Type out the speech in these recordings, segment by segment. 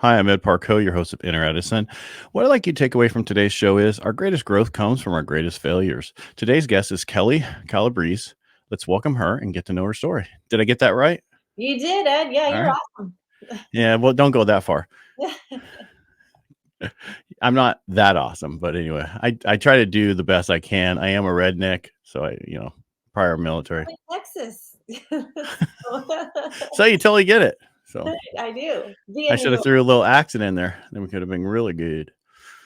Hi, I'm Ed Parcaut, your host of Inner Edison. What I'd like you to take away from today's show is our greatest growth comes from our greatest failures. Today's guest is Kelli Calabrese. Let's welcome her and get to know her story. Did I get that right? You did, Ed. Yeah, All you're right. awesome. Yeah, well, don't go that far. I'm not that awesome, but anyway, I try to do the best I can. I am a redneck, so prior military. Like Texas. So you totally get it. So I do. Be I in New should have York. threw a little accent in there. Then we could have been really good.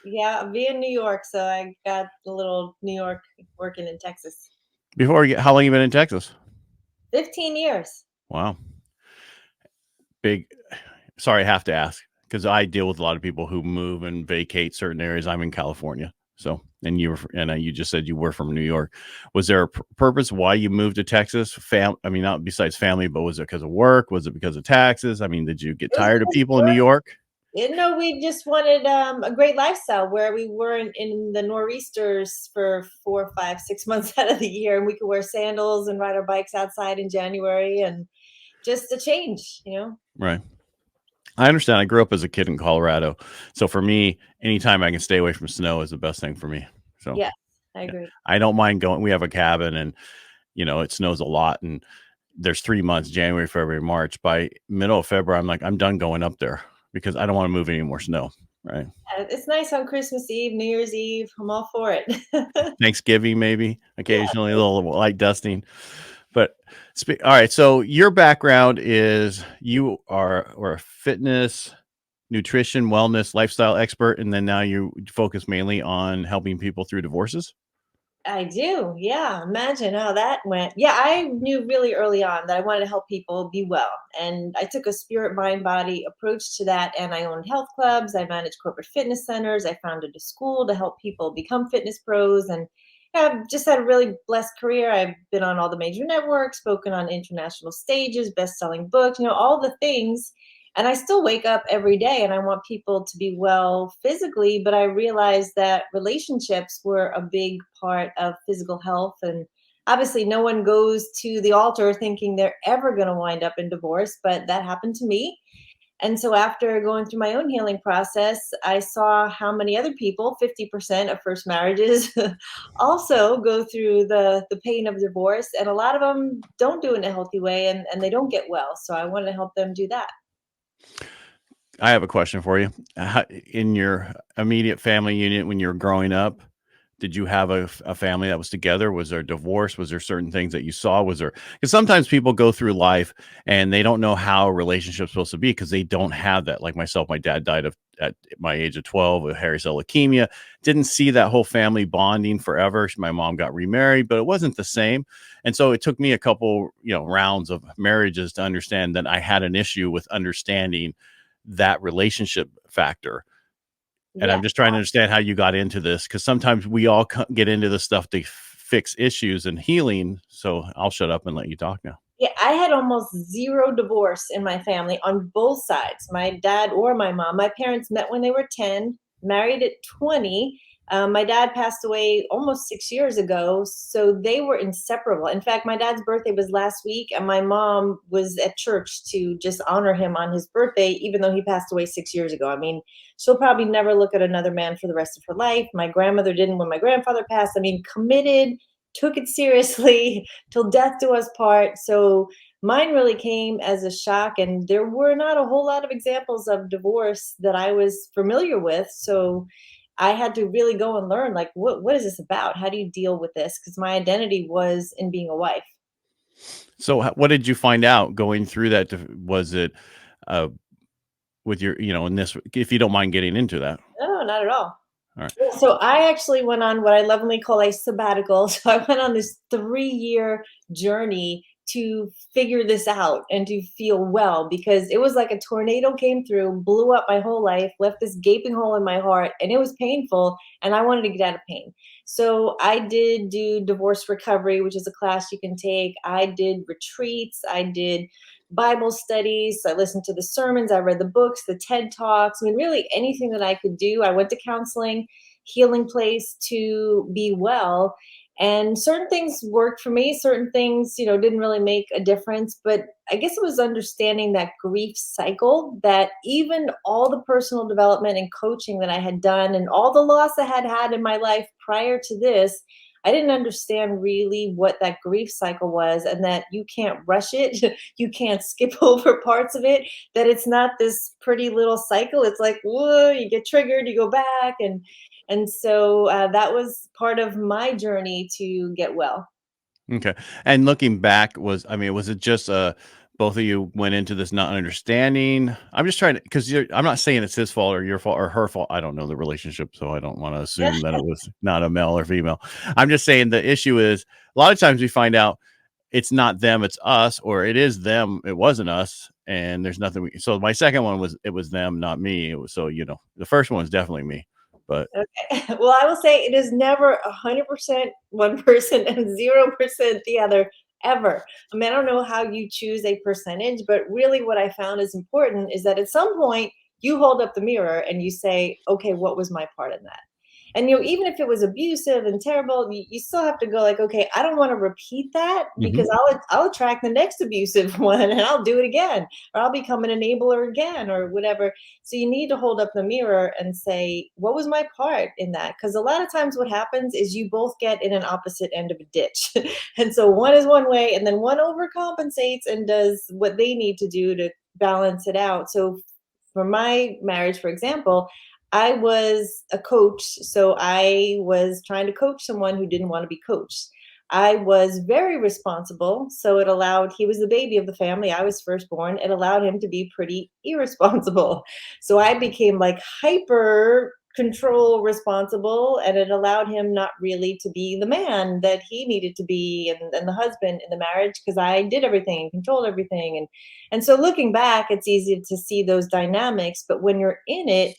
Yeah, be in New York. So I got a little New York working in Texas. How long you been in Texas? 15 years. Wow. Big. Sorry, I have to ask because I deal with a lot of people who move and vacate certain areas. I'm in California, so you just said you were from New York. Was there a purpose why you moved to Texas? I mean, not besides family, but was it because of work? Was it because of taxes? I mean, did you get It was tired of because people in New work. York? No, we just wanted a great lifestyle where we weren't in the nor'easters for 4, 5, 6 months out of the year, and we could wear sandals and ride our bikes outside in January, and just a change. Right. I understand. I grew up as a kid in Colorado, so for me, anytime I can stay away from snow is the best thing for me. So Yes, I yeah, agree. I don't mind going. We have a cabin, and it snows a lot, and there's 3 months, January, February, March. By middle of February, I'm like, I'm done going up there because I don't want to move any more snow. Right. Yeah, it's nice on Christmas Eve, New Year's Eve. I'm all for it. Thanksgiving, maybe Yeah. occasionally a little light dusting. But all right. So your background is you are a fitness, nutrition, wellness, lifestyle expert. And then now you focus mainly on helping people through divorces. I do. Yeah. Imagine how that went. Yeah. I knew really early on that I wanted to help people be well. And I took a spirit, mind, body approach to that. And I owned health clubs. I managed corporate fitness centers. I founded a school to help people become fitness pros. And I've just had a really blessed career. I've been on all the major networks, spoken on international stages, best-selling books, all the things. And I still wake up every day and I want people to be well physically, but I realized that relationships were a big part of physical health. And obviously, no one goes to the altar thinking they're ever going to wind up in divorce, but that happened to me. And so, after going through my own healing process, I saw how many other people, 50% of first marriages, also go through the pain of divorce. And a lot of them don't do it in a healthy way and they don't get well. So, I wanted to help them do that. I have a question for you. In your immediate family unit, when you were growing up, did you have a family that was together? Was there divorce? Was there certain things that you saw? Was there, because sometimes people go through life and they don't know how a relationship's supposed to be because they don't have that. Like myself, my dad died at my age of 12 with hairy cell leukemia. Didn't see that whole family bonding forever. My mom got remarried, but it wasn't the same. And so it took me a couple, rounds of marriages to understand that I had an issue with understanding that relationship factor. And Yeah. I'm just trying to understand how you got into this because sometimes we all get into this stuff to fix issues and healing. So I'll shut up and let you talk now. Yeah, I had almost zero divorce in my family on both sides, my dad or my mom. My parents met when they were 10, married at 20. My dad passed away almost 6 years ago, so they were inseparable. In fact, my dad's birthday was last week, and my mom was at church to just honor him on his birthday, even though he passed away 6 years ago. I mean, she'll probably never look at another man for the rest of her life. My grandmother didn't when my grandfather passed. I mean, committed, took it seriously till death do us part. So mine really came as a shock, and there were not a whole lot of examples of divorce that I was familiar with. So I had to really go and learn, like, what is this about? How do you deal with this? Because my identity was in being a wife. So what did you find out going through that? Was it uh, with your, in this, if you don't mind getting into that? No, not at all. All right. Yeah, so I actually went on what I lovingly call a sabbatical. So I went on this 3-year journey to figure this out and to feel well, because it was like a tornado came through, blew up my whole life, left this gaping hole in my heart, and it was painful. And I wanted to get out of pain. So I did do divorce recovery, which is a class you can take. I did retreats. I did Bible studies. I listened to the sermons. I read the books, the TED Talks. I mean, really anything that I could do. I went to counseling, healing place to be well. And certain things worked for me, certain things, didn't really make a difference. But I guess it was understanding that grief cycle, that even all the personal development and coaching that I had done and all the loss I had had in my life prior to this, I didn't understand really what that grief cycle was, and that you can't rush it. You can't skip over parts of it, that it's not this pretty little cycle. It's like, whoa, you get triggered, you go back. And so that was part of my journey to get well. Okay. And looking back, was it just both of you went into this not understanding? I'm just trying to, because I'm not saying it's his fault or your fault or her fault. I don't know the relationship, so I don't want to assume that it was not a male or female. I'm just saying the issue is a lot of times we find out it's not them, it's us, or it is them, it wasn't us, and there's nothing so my second one was it was them, not me. It was so the first one was definitely me. But Okay. Well, I will say it is never 100% one person and 0% the other, ever. I mean, I don't know how you choose a percentage, but really what I found is important is that at some point you hold up the mirror and you say, okay, what was my part in that? And even if it was abusive and terrible, you still have to go like, okay, I don't want to repeat that, mhm. because I'll attract the next abusive one and I'll do it again, or I'll become an enabler again, or whatever. So you need to hold up the mirror and say, what was my part in that? Because a lot of times what happens is you both get in an opposite end of a ditch. And so one is one way, and then one overcompensates and does what they need to do to balance it out. So for my marriage, for example, I was a coach, so I was trying to coach someone who didn't want to be coached. I was very responsible, so he was the baby of the family. I was firstborn. It allowed him to be pretty irresponsible. So I became like hyper control responsible, and it allowed him not really to be the man that he needed to be, and the husband in the marriage, because I did everything and controlled everything. And so looking back, it's easy to see those dynamics, but when you're in it,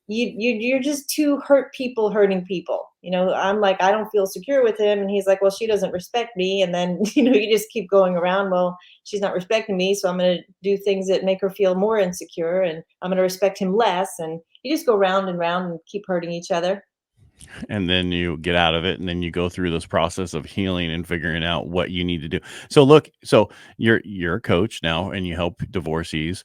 you're just two hurt people hurting people. I'm like, I don't feel secure with him, and he's like, well, she doesn't respect me. And then you just keep going around. Well, she's not respecting me, so I'm going to do things that make her feel more insecure, and I'm going to respect him less, and you just go round and round and keep hurting each other. And then you get out of it, and then you go through this process of healing and figuring out what you need to do. So you're a coach now and you help divorcees.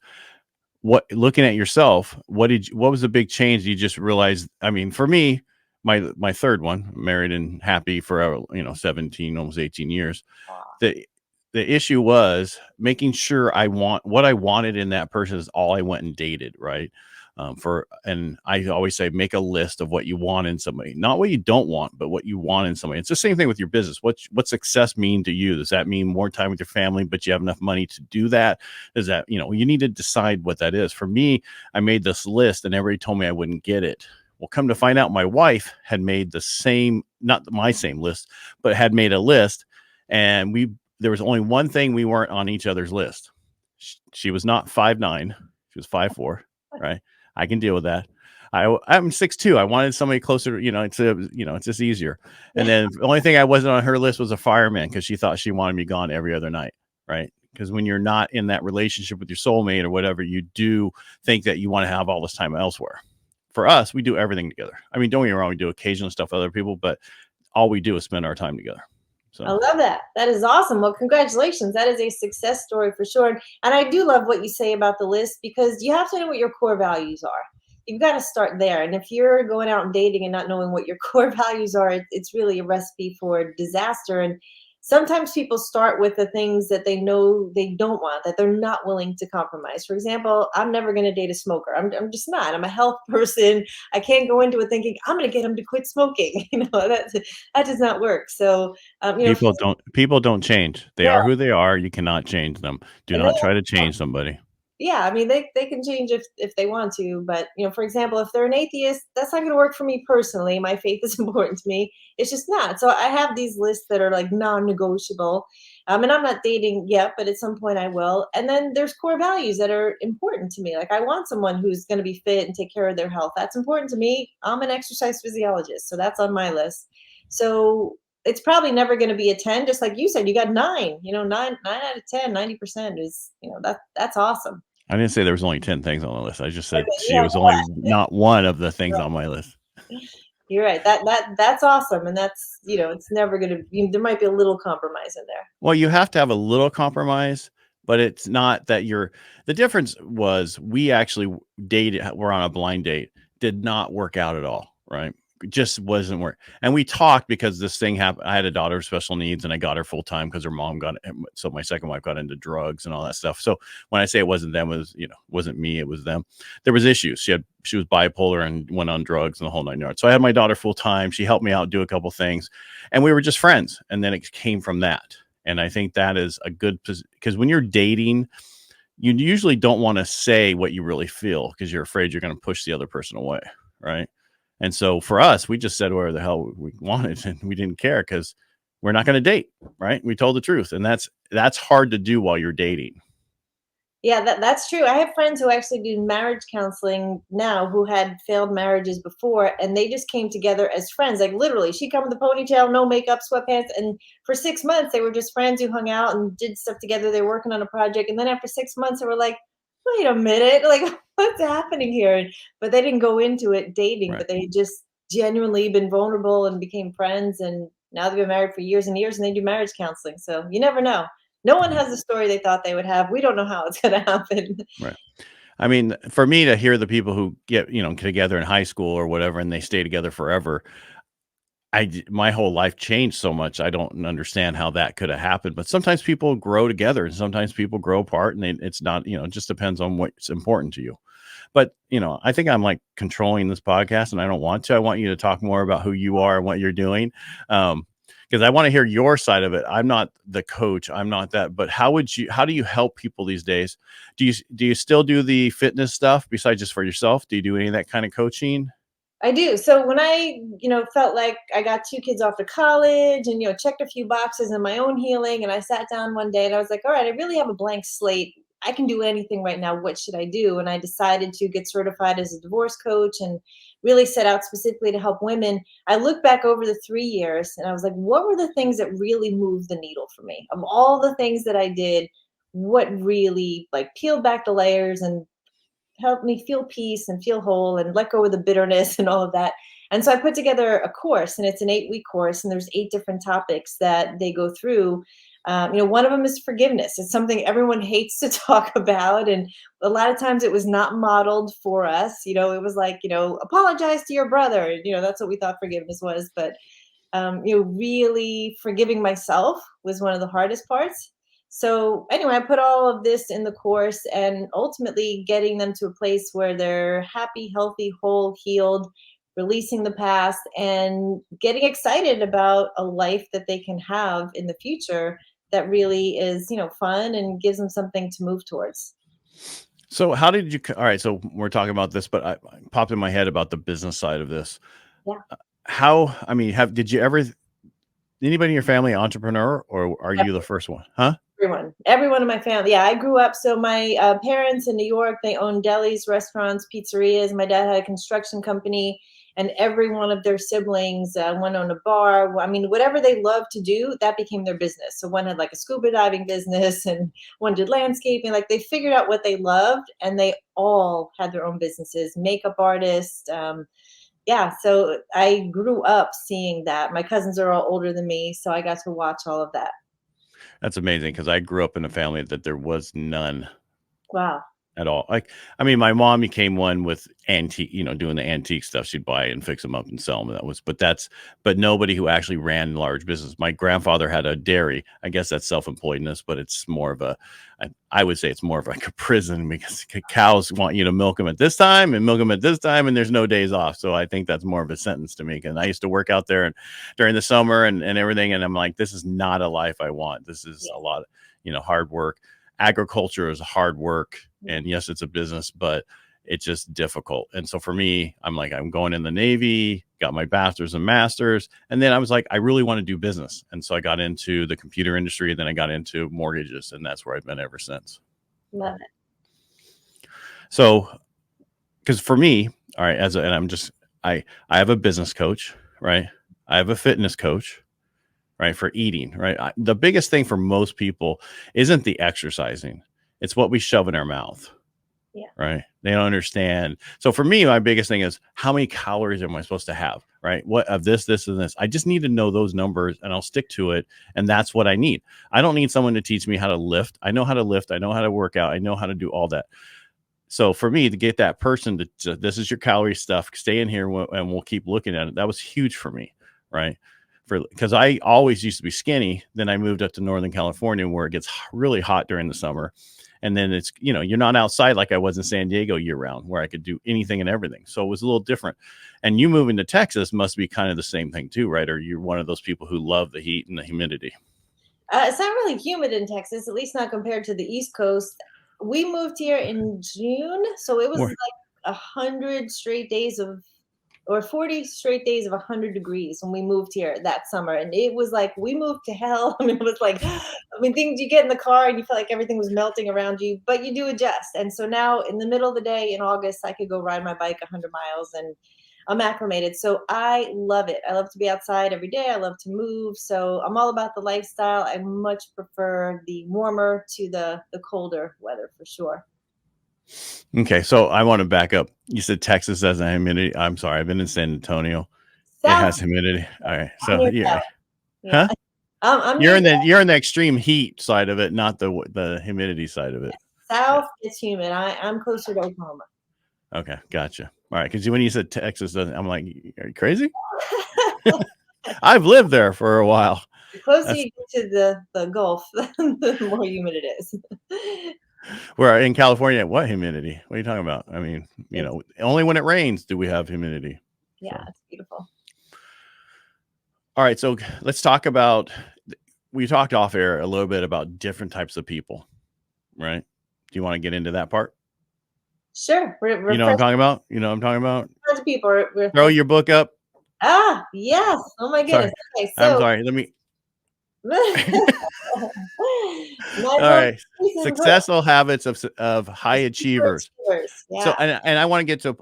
What Looking at yourself, what was the big change you just realized? I mean, for me, my third one, married and happy for 17, almost 18 years. Aw. The issue was making sure I want what I wanted in that person is all I went and dated, right? And I always say, make a list of what you want in somebody, not what you don't want, but what you want in somebody. It's the same thing with your business. What success mean to you? Does that mean more time with your family, but you have enough money to do that? Does that, you need to decide what that is. For me, I made this list and everybody told me I wouldn't get it. Well, come to find out, my wife had made the same, not my same list, but had made a list, and there was only one thing we weren't on each other's list. She was not 5'9", she was 5'4", right? I can deal with that. I'm 6'2". I wanted somebody closer, it's just easier. And then the only thing I wasn't on her list was a fireman, because she thought she wanted me gone every other night, right? Because when you're not in that relationship with your soulmate or whatever, you do think that you want to have all this time elsewhere. For us, we do everything together. I mean, don't get me wrong, we do occasional stuff with other people, but all we do is spend our time together. I So love that. That is awesome. Well, congratulations. That is a success story for sure. And I do love what you say about the list, because you have to know what your core values are. You've got to start there. And if you're going out and dating and not knowing what your core values are, it's really a recipe for disaster. And sometimes people start with the things that they know they don't want, that they're not willing to compromise. For example, I'm never going to date a smoker. I'm just not. I'm a health person. I can't go into it thinking I'm going to get him to quit smoking. That does not work. So, people don't change. They yeah, are who they are. You cannot change them. Do and they not try to change somebody. yeah, I mean, they can change if they want to, but for example, if they're an atheist, that's not going to work for me personally. My faith is important to me. It's just not. So I have these lists that are like non-negotiable. And I'm not dating yet, but at some point I will. And then there's core values that are important to me. Like, I want someone who's going to be fit and take care of their health. That's important to me. I'm an exercise physiologist, so that's on my list. So it's probably never going to be a 10. Just like you said, you got nine. Nine out of 10, 90% is, that's awesome. I didn't say there was only 10 things on the list. I just said Okay, she yeah, was only not one of the things on my list. You're right. That's awesome, and that's, it's never gonna there might be a little compromise in there. Well, you have to have a little compromise, but it's not that you're the difference was we actually dated we're on a blind date, did not work out at all, right? It just wasn't work. And we talked because this thing happened. I had a daughter with special needs and I got her full time because her mom so my second wife got into drugs and all that stuff. So when I say it wasn't them, it was, wasn't me, it was them. There was issues. She was bipolar and went on drugs and the whole 9 yards. So I had my daughter full time. She helped me out, do a couple things, and we were just friends. And then it came from that. And I think that is a good because when you're dating, you usually don't want to say what you really feel because you're afraid you're going to push the other person away. Right. And so for us, we just said whatever the hell we wanted and we didn't care because we're not going to date. Right. We told the truth. And that's hard to do while you're dating. Yeah, that's true. I have friends who actually do marriage counseling now who had failed marriages before, and they just came together as friends. Like literally, she'd come with a ponytail, no makeup, sweatpants, and for 6 months they were just friends who hung out and did stuff together. They were working on a project, and then after 6 months, they were like, "Wait a minute, like what's happening here?" But they didn't go into it dating, Right. but they had just genuinely been vulnerable and became friends, and now they've been married for years and years, and they do marriage counseling. So you never know. No one has the story they thought they would have. We don't know how it's gonna happen. Right. I mean, for me to hear the people who get, together in high school or whatever, and they stay together forever, my whole life changed so much. I don't understand how that could have happened, but sometimes people grow together and sometimes people grow apart and it's not, it just depends on what's important to you. But, I think I'm like controlling this podcast and I don't want to. I want you to talk more about who you are and what you're doing. Because I want to hear your side of it. I'm not the coach. I'm not that. But how do you help people these days? Do you still do the fitness stuff besides just for yourself? Do you do any of that kind of coaching? I do. So when I, felt like I got 2 kids off to college and, checked a few boxes in my own healing, and I sat down one day and I was like, all right, I really have a blank slate. I can do anything right now. What should I do? And I decided to get certified as a divorce coach and really set out specifically to help women. I looked back over the 3 years and I was like, what were the things that really moved the needle for me? Of all the things that I did, what really like peeled back the layers and help me feel peace and feel whole and let go of the bitterness and all of that. And so I put together a course, and it's an 8-week course, and there's 8 different topics that they go through. One of them is forgiveness. It's something everyone hates to talk about, and a lot of times it was not modeled for us. It was like, apologize to your brother. That's what we thought forgiveness was. But really forgiving myself was one of the hardest parts. So anyway, I put all of this in the course and ultimately getting them to a place where they're happy, healthy, whole, healed, releasing the past and getting excited about a life that they can have in the future that really is, fun and gives them something to move towards. So how did you? All right. So we're talking about this, but I popped in my head about the business side of this. Yeah. How? I mean, did you ever? Anybody in your family entrepreneur, or are you the first one? Huh? Everyone in my family. Yeah, I grew up. So my parents in New York, they owned delis, restaurants, pizzerias. My dad had a construction company, and every one of their siblings, one owned a bar. I mean, whatever they loved to do, that became their business. So one had like a scuba diving business, and one did landscaping. Like they figured out what they loved, and they all had their own businesses. Makeup artists. Yeah, so I grew up seeing that. My cousins are all older than me, so I got to watch all of that. That's amazing because I grew up in a family that there was none Wow. at all. Like, I mean, my mom became one with antique, doing the antique stuff. She'd buy and fix them up and sell them. But nobody who actually ran large business. My grandfather had a dairy. I guess that's self-employedness, but it's more of I would say it's more of like a prison because cows want you to milk them at this time and milk them at this time, and there's no days off. So I think that's more of a sentence to me. And I used to work out there and during the summer and everything. And I'm like, this is not a life I want. This is a lot of, hard work. Agriculture is hard work, and yes, it's a business, but it's just difficult. And so for me, I'm like, I'm going in the Navy, got my bachelor's and master's, and then I was like, I really want to do business. And so I got into the computer industry, and then I got into mortgages, and that's where I've been ever since. Love it. So, because for me, all right, and I'm just, I have a business coach, right? I have a fitness coach, right? For eating, right? The biggest thing for most people isn't the exercising. It's what we shove in our mouth. Yeah. Right. They don't understand. So for me, my biggest thing is how many calories am I supposed to have? right? What of this, and this. I just need to know those numbers and I'll stick to it. And that's what I need. I don't need someone to teach me how to lift. I know how to lift. I know how to work out. I know how to do all that. So for me to get that person to this is your calorie stuff, stay in here and we'll keep looking at it. That was huge for me, right? Because I always used to be skinny. Then I moved up to Northern California where it gets really hot during the summer. And then it's, you're not outside like I was in San Diego year round where I could do anything and everything. So it was a little different. And you moving to Texas must be kind of the same thing too, right? Or you're one of those people who love the heat and the humidity. It's not really humid in Texas, at least not compared to the East Coast. We moved here in June, so it was More. like 100 straight days or 40 straight days of 100 degrees when we moved here that summer. And it was like, we moved to hell. I mean, it was like, things, you get in the car and you feel like everything was melting around you, but you do adjust. And so now in the middle of the day in August, I could go ride my bike 100 miles and I'm acclimated. So I love it. I love to be outside every day. I love to move. So I'm all about the lifestyle. I much prefer the warmer to the colder weather for sure. Okay, so I want to back up. You said Texas has a humidity. I'm sorry, I've been in San Antonio. It South, has humidity. All right, I'm so near yeah, South. Yeah. huh? I'm near You're in the extreme heat side of it, not the humidity side of it. Yeah. South. It's humid. I'm closer to Oklahoma. Okay, gotcha. All right, because when you said Texas, I'm like, are you crazy? I've lived there for a while. The closer That's you get to the Gulf, the more humid it is. where in California. What humidity? What are you talking about? I mean, It's, only when it rains do we have humidity. yeah, So, it's beautiful. all right, so let's talk about. We talked off air a little bit about different types of people, right? Do you want to get into that part? Sure. You We're know what I'm fresh talking about? You know what I'm talking about? people. Throw your book up. Yes. Oh my Sorry. goodness. Okay, I'm so sorry. Let me. my All most right. recent book, Successful habits of high Super achievers. Achievers. So, Yeah, and I want to get to,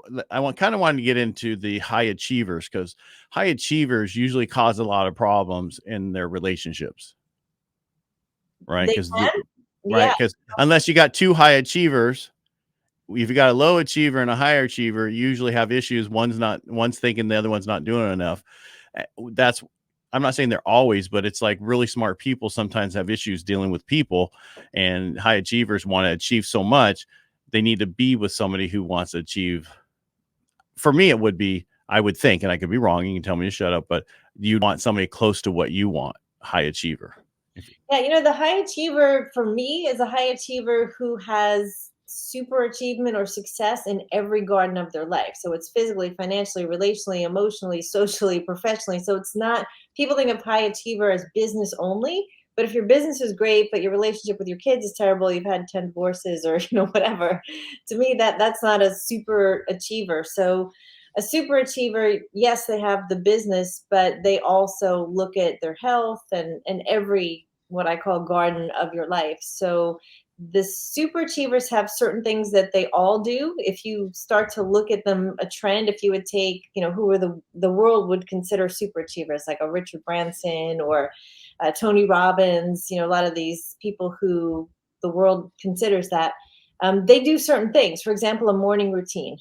kind of wanted to get into the high achievers because high achievers usually cause a lot of problems in their relationships, right? they Because, can. right. Yeah, Because unless you got two high achievers, if you got a low achiever and a higher achiever, you usually have issues. One's thinking the other one's not doing enough. That's, I'm not saying they're always, but it's like really smart people sometimes have issues dealing with people, and high achievers want to achieve so much. They need to be with somebody who wants to achieve. For me, it would be, I would think, and I could be wrong. You can tell me to shut up, but you'd want somebody close to what you want, high achiever. yeah. The high achiever for me is a high achiever who has super achievement or success in every garden of their life. So it's physically, financially, relationally, emotionally, socially, professionally. So it's not, people think of high achiever as business only. But if your business is great, but your relationship with your kids is terrible, you've had 10 divorces or whatever. To me, that's not a super achiever. So a super achiever, yes, they have the business, but they also look at their health and every what I call garden of your life. So the super achievers have certain things that they all do. If you start to look at them, a trend, if you would take, who are the world would consider super achievers, like a Richard Branson or Tony Robbins, a lot of these people who the world considers that, they do certain things. For example, a morning routine.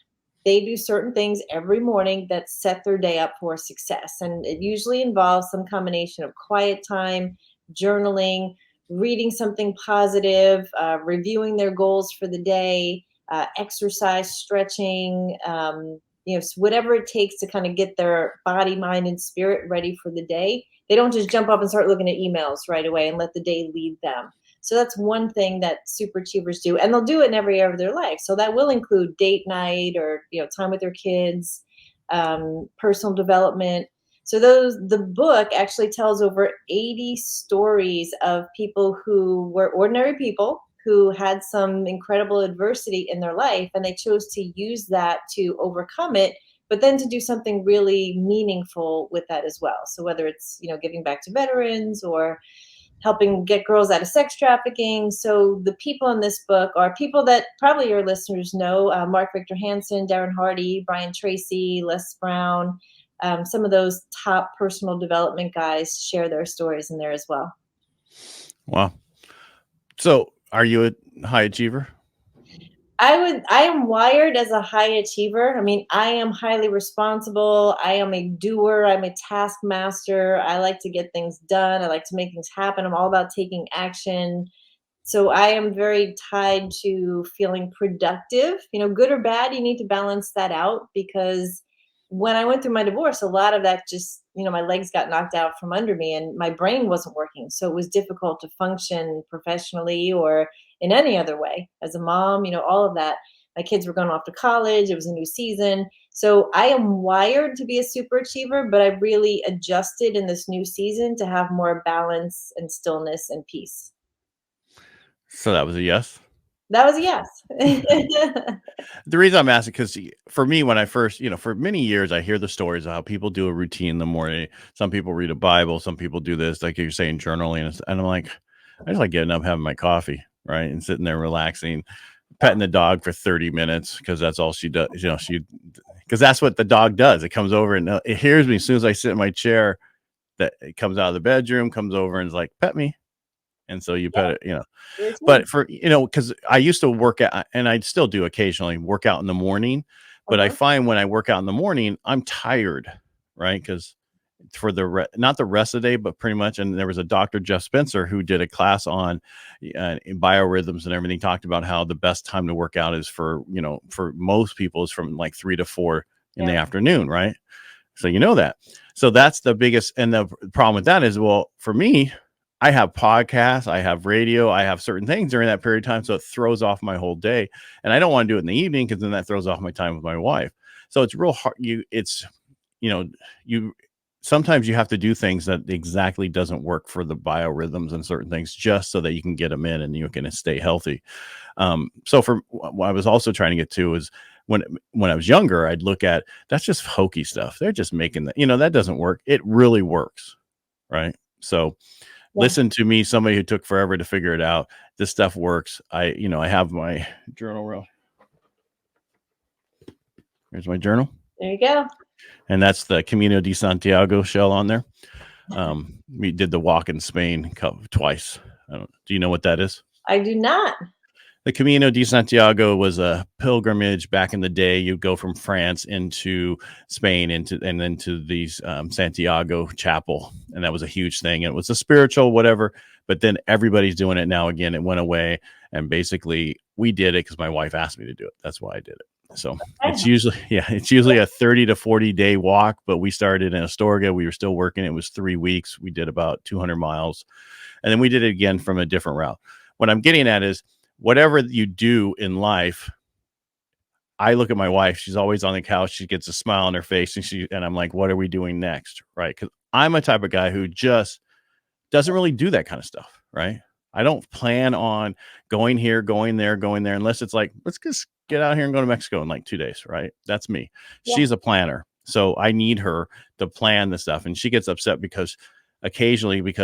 They do certain things every morning that set their day up for success. And it usually involves some combination of quiet time, journaling, reading something positive, reviewing their goals for the day, exercise, stretching, whatever it takes to kind of get their body, mind, and spirit ready for the day. They don't just jump up and start looking at emails right away and let the day lead them. So that's one thing that super achievers do, and they'll do it in every area of their life. So that will include date night or time with their kids, personal development. So the book actually tells over 80 stories of people who were ordinary people who had some incredible adversity in their life, and they chose to use that to overcome it, but then to do something really meaningful with that as well. So whether it's giving back to veterans or helping get girls out of sex trafficking. So the people in this book are people that probably your listeners know: Mark Victor Hansen, Darren Hardy, Brian Tracy, Les Brown. Some of those top personal development guys share their stories in there as well. Wow. So, are you a high achiever? I am wired as a high achiever. I mean, I am highly responsible. I am a doer. I'm a taskmaster. I like to get things done. I like to make things happen. I'm all about taking action. So I am very tied to feeling productive, good or bad. You need to balance that out because when I went through my divorce, a lot of that just, my legs got knocked out from under me and my brain wasn't working. So it was difficult to function professionally or in any other way as a mom, all of that. My kids were going off to college, it was a new season. So I am wired to be a super achiever, but I really adjusted in this new season to have more balance and stillness and peace. So that was a yes. That was a yes. The reason I'm asking, because for me, when I first, for many years, I hear the stories of how people do a routine in the morning. Some people read a Bible, some people do this, like you're saying, journaling. And I'm like, I just like getting up, having my coffee, right? And sitting there relaxing, petting the dog for 30 minutes because that's all she does. Because that's what the dog does. It comes over and it hears me as soon as I sit in my chair, that it comes out of the bedroom, comes over and is like, pet me. And so you pet it, Routine. but for, because I used to work out and I still do occasionally work out in the morning, but I Uh-huh. find when I work out in the morning, I'm tired, right? Because for not the rest of the day, but pretty much. And there was a Dr. Jeff Spencer who did a class on biorhythms and everything, talked about how the best time to work out is for most people is from like 3 to 4 in the Yeah. afternoon, right? So that. So that's the biggest. And the problem with that is, well, for me, I have podcasts, I have radio, I have certain things during that period of time. So it throws off my whole day. And I don't want to do it in the evening because then that throws off my time with my wife. So it's real hard. You know, you sometimes you have to do things that exactly doesn't work for the biorhythms and certain things just so that you can get them in and you can stay healthy. So for what I was also trying to get to is when I was younger, I'd look at that's just hokey stuff. They're just making that, that doesn't work. It really works. Right. So Yeah. listen to me, somebody who took forever to figure it out. This stuff works. I have my journal row. Here's my journal. There you go. And that's the Camino de Santiago shell on there. We did the walk in Spain twice. Do you know what that is? I do not. The Camino de Santiago was a pilgrimage back in the day. You'd go from France into Spain and then to these Santiago Chapel, and that was a huge thing. And it was a spiritual whatever, but then everybody's doing it now again. It went away, and basically we did it because my wife asked me to do it. That's why I did it. So it's usually a 30 to 40 day walk, but we started in Astorga. We were still working. It was 3 weeks. We did about 200 miles, and then we did it again from a different route. What I'm getting at is, whatever you do in life, I look at my wife, she's always on the couch, she gets a smile on her face, and I'm like, what are we doing next? Right? Because I'm a type of guy who just doesn't really do that kind of stuff, right? I don't plan on going here, going there, unless it's like, let's just get out here and go to Mexico in like 2 days, right? That's me. Yeah. She's a planner. So I need her to plan the stuff. And she gets upset because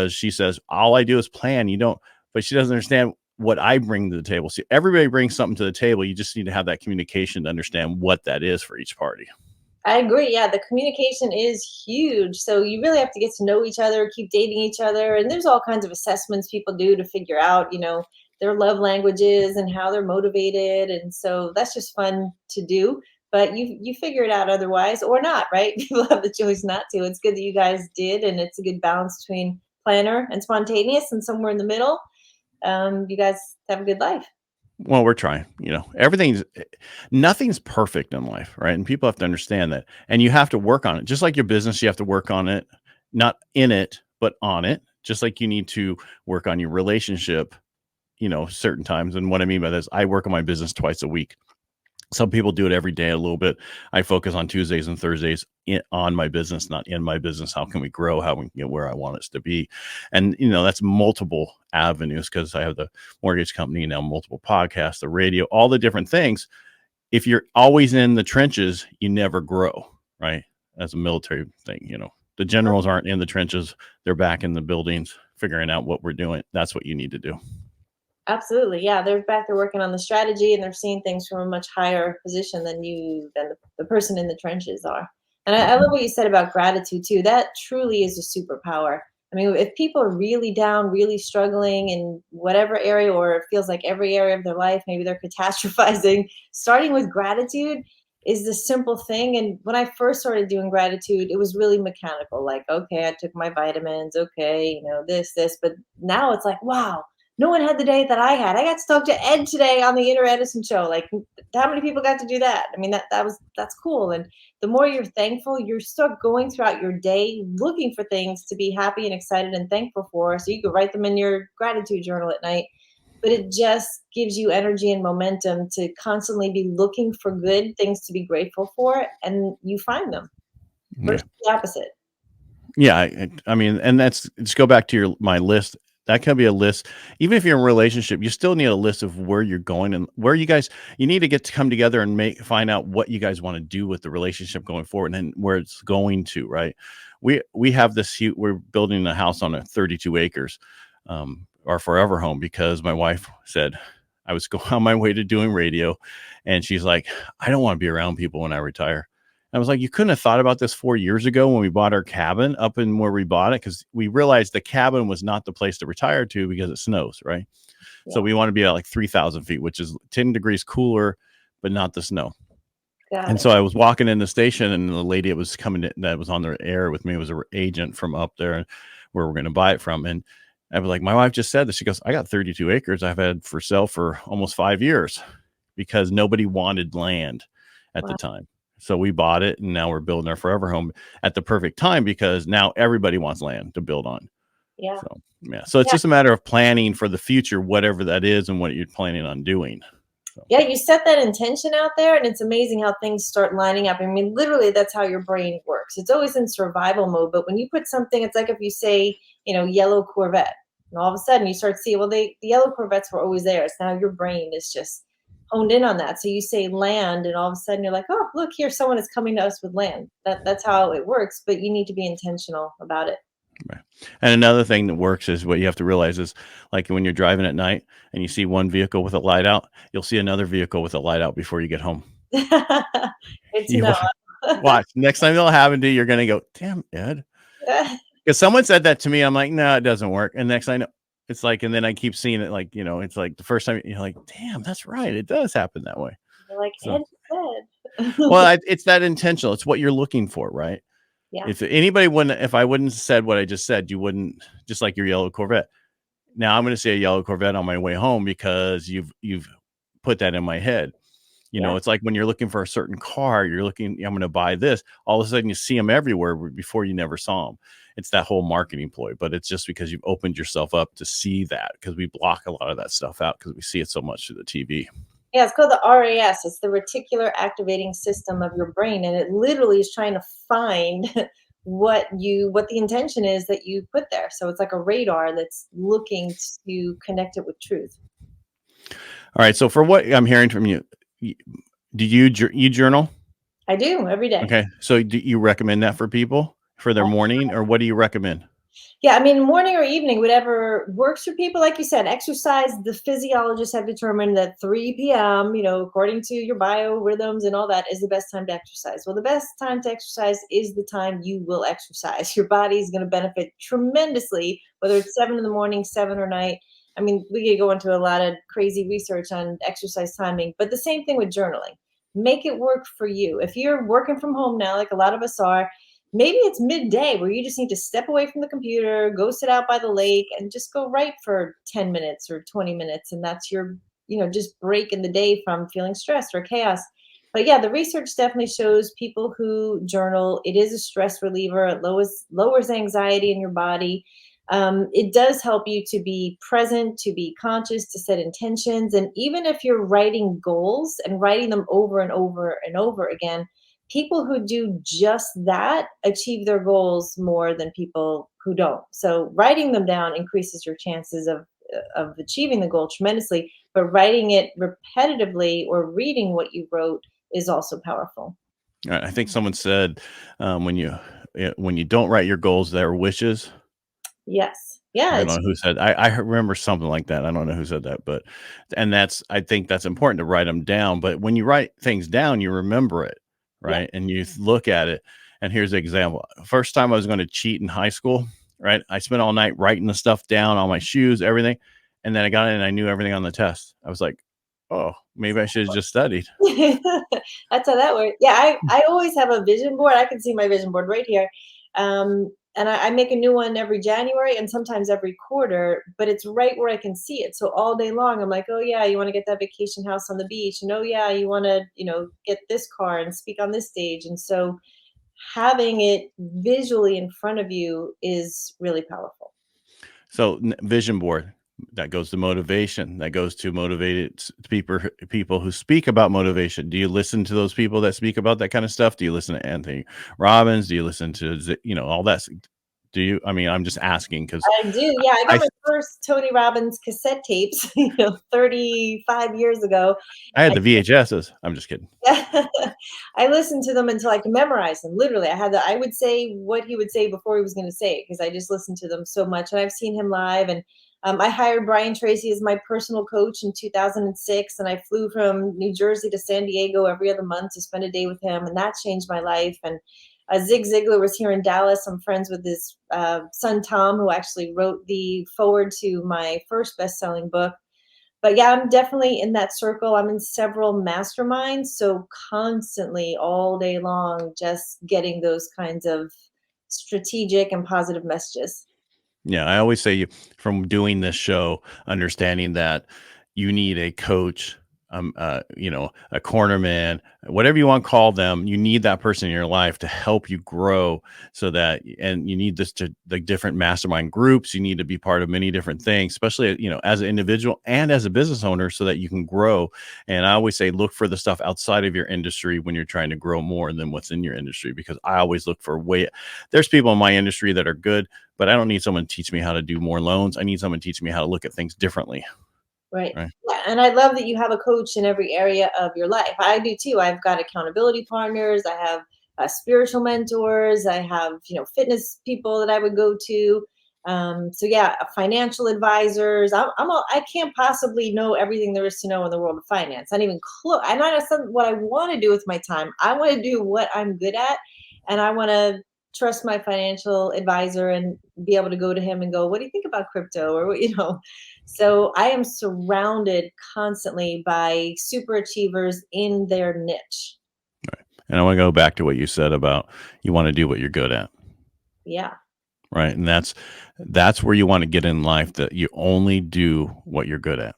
she says, all I do is plan. You don't, but she doesn't understand what I bring to the table. See, everybody brings something to the table. You just need to have that communication to understand what that is for each party. I agree. Yeah, the communication is huge. So you really have to get to know each other, keep dating each other, and there's all kinds of assessments people do to figure out, their love languages and how they're motivated. And so that's just fun to do. But you figure it out otherwise or not, right? People have the choice not to. It's good that you guys did, and it's a good balance between planner and spontaneous, and somewhere in the middle, you guys have a good life. Well, we're trying, nothing's perfect in life, right? And people have to understand that. And you have to work on it. Just like your business, you have to work on it, not in it, but on it. Just like you need to work on your relationship, certain times. And what I mean by this, I work on my business twice a week. Some people do it every day a little bit. I focus on Tuesdays and Thursdays on my business, not in my business. How can we grow? How we can get where I want us to be? And, that's multiple avenues because I have the mortgage company now, multiple podcasts, the radio, all the different things. If you're always in the trenches, you never grow, right? As a military thing, the generals aren't in the trenches. They're back in the buildings figuring out what we're doing. That's what you need to do. Absolutely. Yeah. They're back there working on the strategy and they're seeing things from a much higher position than the person in the trenches are. And I love what you said about gratitude too. That truly is a superpower. I mean, if people are really down, really struggling in whatever area, or it feels like every area of their life, maybe they're catastrophizing, starting with gratitude is the simple thing. And when I first started doing gratitude, it was really mechanical, like, okay, I took my vitamins, okay, this. But now it's like, wow, no one had the day that I had. I got to talk to Ed today on the Inner Edison show. Like, how many people got to do that? I mean, that's cool. And the more you're thankful, you're still going throughout your day looking for things to be happy and excited and thankful for. So you could write them in your gratitude journal at night. But it just gives you energy and momentum to constantly be looking for good things to be grateful for, and you find them Yeah. versus the opposite. Yeah, I mean, and that's just go back to my list. That can be a list. Even if you're in a relationship, you still need a list of where you're going and where you need to get to come together and find out what you guys want to do with the relationship going forward and then where it's going to, right? We have we're building a house on 32 acres, our forever home, because my wife said I was going on my way to doing radio, and she's like, I don't want to be around people when I retire. I was like, you couldn't have thought about this 4 years ago when we bought our cabin up in where we bought it, because we realized the cabin was not the place to retire to because it snows, right? So Yeah, we want to be at like 3,000 feet, which is 10 degrees cooler, but not the snow. got And it. so I was walking in the station, and the lady that was coming in, that was on the air with me, was an agent from up there where we're going to buy it from. And I was like, my wife just said this. She goes, I got 32 acres I've had for sale for almost 5 years because nobody wanted land at the Wow. time. So we bought it, and now we're building our forever home at the perfect time because now everybody wants land to build on. Yeah. So, yeah. So it's Yeah. just a matter of planning for the future, whatever that is and what you're planning on doing. So, Yeah, you set that intention out there, and it's amazing how things start lining up. I mean, literally, that's how your brain works. It's always in survival mode, but when you put something, it's like if you say, yellow Corvette, and all of a sudden you start seeing, well, the yellow Corvettes were always there. It's now your brain is just honed in on that. So you say land, and all of a sudden you're like, oh, look here, someone is coming to us with land. That's how it works, but you need to be intentional about it. right. And another thing that works is what you have to realize is, like, when you're driving at night and you see one vehicle with a light out, you'll see another vehicle with a light out before you get home. Good to You know. watch. Next time it'll happen to you, you're going to go, damn, Ed. Because someone said that to me. I'm like, no, it doesn't work. And next I know, it's like, and then I keep seeing it, like, it's like the first time you're like, damn, that's right. It does happen that way. You're like, So, Ed said. well, it's that intentional. It's what you're looking for, right? Yeah. If I wouldn't have said what I just said, you wouldn't, just like your yellow Corvette. Now I'm going to say a yellow Corvette on my way home because you've put that in my head. Yeah. It's like when you're looking for a certain car, you're looking, I'm going to buy this. All of a sudden you see them everywhere before you never saw them. It's that whole marketing ploy, but it's just because you've opened yourself up to see that, because we block a lot of that stuff out because we see it so much through the TV. Yeah, it's called the RAS. It's the reticular activating system of your brain, and it literally is trying to find what the intention is that you put there. So it's like a radar that's looking to connect it with truth. All right. So for what I'm hearing from you, do you journal? I do every day. Okay. So do you recommend that for people for their morning, or what do you recommend? Yeah, I mean, morning or evening, whatever works for people. Like you said, exercise, the physiologists have determined that 3 p.m., according to your biorhythms and all that, is the best time to exercise. Well, the best time to exercise is the time you will exercise. Your body is going to benefit tremendously, whether it's 7 in the morning, 7 or night. I mean, we could go into a lot of crazy research on exercise timing, but the same thing with journaling. Make it work for you. If you're working from home now, like a lot of us are, maybe it's midday where you just need to step away from the computer, go sit out by the lake, and just go write for 10 minutes or 20 minutes. And that's your, just break in the day from feeling stressed or chaos. But yeah, the research definitely shows people who journal, it is a stress reliever. It lowers anxiety in your body. It does help you to be present, to be conscious, to set intentions. And even if you're writing goals and writing them over and over and over again, people who do just that achieve their goals more than people who don't. So writing them down increases your chances of achieving the goal tremendously, but writing it repetitively or reading what you wrote is also powerful. I think someone said, when you don't write your goals, they're wishes. Yes. Yeah, I don't it's know who said. I remember something like that. I don't know who said that, but I think that's important to write them down. But when you write things down, you remember it, yeah. right? And you look at it. And here's the example. First time I was going to cheat in high school, right? I spent all night writing the stuff down, all my shoes, everything. And then I got in and I knew everything on the test. I was like, oh, maybe I should have just studied. That's how that works. Yeah, I always have a vision board. I can see my vision board right here. And I make a new one every January and sometimes every quarter, but it's right where I can see it. So all day long, I'm like, oh yeah, you want to get that vacation house on the beach. And oh yeah, you want to, get this car and speak on this stage. And so having it visually in front of you is really powerful. So vision board, that goes to motivation. That goes to motivated people who speak about motivation. Do you listen to those people that speak about that kind of stuff? Do you listen to Anthony Robbins? Do you listen to all that? Do you? I mean, I'm just asking because I do. Yeah, I got I my first Tony Robbins cassette tapes, 35 years ago. I had the VHSs. I'm just kidding. I listened to them until I could memorize them. Literally, I would say what he would say before he was going to say it because I just listened to them so much. And I've seen him live. And I hired Brian Tracy as my personal coach in 2006. And I flew from New Jersey to San Diego every other month to spend a day with him. And that changed my life. And Zig Ziglar was here in Dallas. I'm friends with his son, Tom, who actually wrote the forward to my first best-selling book. But yeah, I'm definitely in that circle. I'm in several masterminds, so constantly all day long, just getting those kinds of strategic and positive messages. Yeah, I always say from doing this show, understanding that you need a coach, a cornerman, whatever you want to call them. You need that person in your life to help you grow, and you need the different mastermind groups. You need to be part of many different things, especially as an individual and as a business owner, so that you can grow. And I always say, look for the stuff outside of your industry when you're trying to grow more than what's in your industry, because I always look for there's people in my industry that are good, but I don't need someone to teach me how to do more loans. I need someone to teach me how to look at things differently. Right. Right. Yeah, and I love that you have a coach in every area of your life. I do too. I've got accountability partners. I have spiritual mentors. I have, fitness people that I would go to. So yeah, financial advisors. I can't possibly know everything there is to know in the world of finance. Not even close. And I know what I want to do with my time. I want to do what I'm good at, and I want to trust my financial advisor and be able to go to him and go, what do you think about crypto? Or, so I am surrounded constantly by super achievers in their niche. And I want to go back to what you said about you want to do what you're good at. Yeah. Right. And that's where you want to get in life, that you only do what you're good at.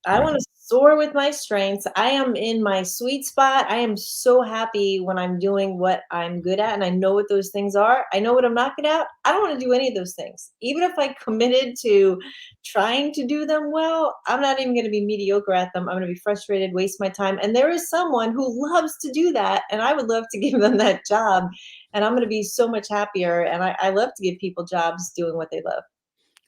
I Right. want to soar with my strengths. I am in my sweet spot. I am so happy when I'm doing what I'm good at and I know what those things are. I know what I'm not good at. I don't want to do any of those things. Even if I committed to trying to do them well, I'm not even going to be mediocre at them. I'm going to be frustrated, waste my time. And there is someone who loves to do that. And I would love to give them that job. And I'm going to be so much happier. And I love to give people jobs doing what they love.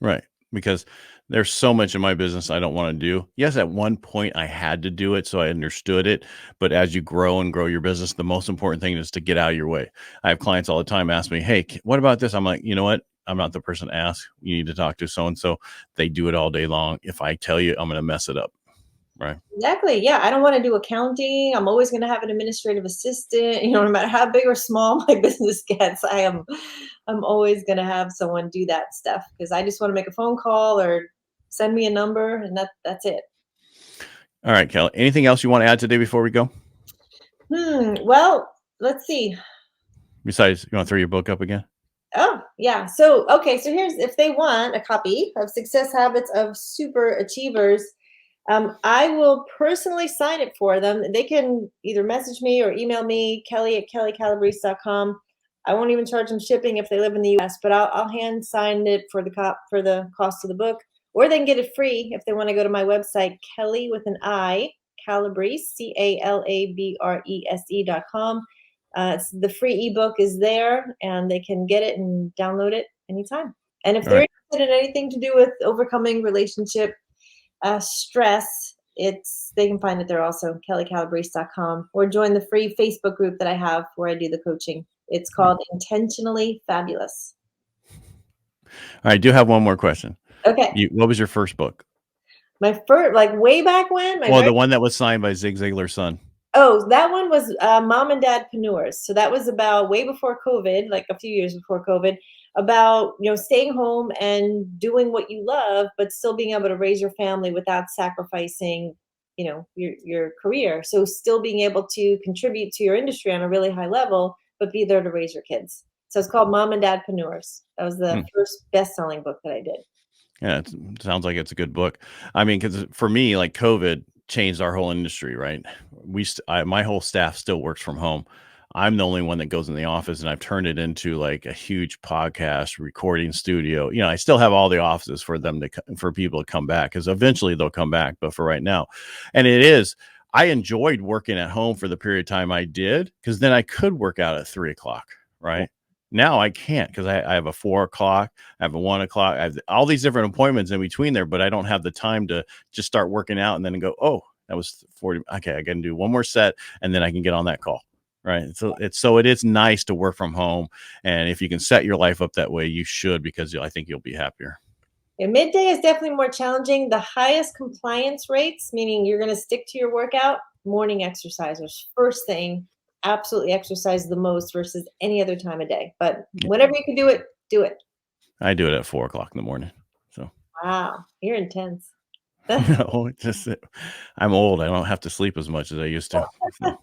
Right. Because there's so much in my business I don't want to do. Yes, at one point I had to do it, so I understood it. But as you grow and grow your business, the most important thing is to get out of your way. I have clients all the time ask me, hey, what about this? I'm like, you know what? I'm not the person to ask. You need to talk to so-and-so. They do it all day long. If I tell you, I'm going to mess it up. Right. Exactly. Yeah. I don't want to do accounting. I'm always going to have an administrative assistant. No matter how big or small my business gets, I'm always going to have someone do that stuff because I just want to make a phone call or send me a number and that's it. All right, Kelly. Anything else you want to add today before we go? Well, let's see. Besides, you want to throw your book up again? Oh, yeah. So, okay. So here's, if they want a copy of Success Habits of Super Achievers, I will personally sign it for them. They can either message me or email me, Kelli@kellycalabrese.com. I won't even charge them shipping if they live in the US, but I'll hand sign it for the cost of the book, or they can get it free if they want to go to my website, Kelli with an I, Calabrese, Calabrese.com. The free ebook is there, and they can get it and download it anytime. And if All they're right. interested in anything to do with overcoming relationship stress, they can find it there also, kellycalabrese.com, or join the free Facebook group that I have where I do the coaching. It's called Intentionally Fabulous. I do have one more question. Okay. What was your first book? My first, like way back when, Well, the one that was signed by Zig Ziglar's son. oh, that one was Mom and Dad Preneurs. So that was about way before COVID, like a few years before COVID. about, staying home and doing what you love, but still being able to raise your family without sacrificing, your career. So still being able to contribute to your industry on a really high level, but be there to raise your kids. So it's called Mom and Dadpreneurs. That was the Hmm. first best-selling book that I did. Yeah, it sounds like it's a good book. I mean, because for me, like COVID changed our whole industry, right? My whole staff still works from home. I'm the only one that goes in the office, and I've turned it into like a huge podcast recording studio. I still have all the offices for them for people to come back, because eventually they'll come back. But for right now, and I enjoyed working at home for the period of time I did, because then I could work out at 3 o'clock, right? Now I can't, because I have a 4 o'clock. I have a 1 o'clock. I have all these different appointments in between there, but I don't have the time to just start working out and then go, oh, that was 40. Okay, I got to do one more set and then I can get on that call. Right. So it is nice to work from home. And if you can set your life up that way, you should, because I think you'll be happier. Yeah, midday is definitely more challenging. The highest compliance rates, meaning you're going to stick to your workout, morning exercisers. First thing, absolutely exercise the most versus any other time of day. But Yeah, whenever you can do it, do it. I do it at 4 o'clock in the morning. So Wow, you're intense. no, I'm old. I don't have to sleep as much as I used to. So.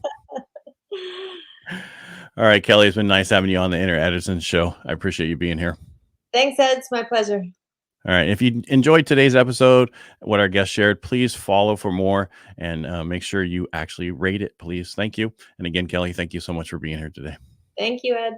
All right, Kelly, it's been nice having you on the Edison show. I appreciate you being here. Thanks, Ed. It's my pleasure. All right. If you enjoyed today's episode, what our guest shared, please follow for more, and make sure you actually rate it, please. Thank you. And again, Kelly, thank you so much for being here today. Thank you, Ed.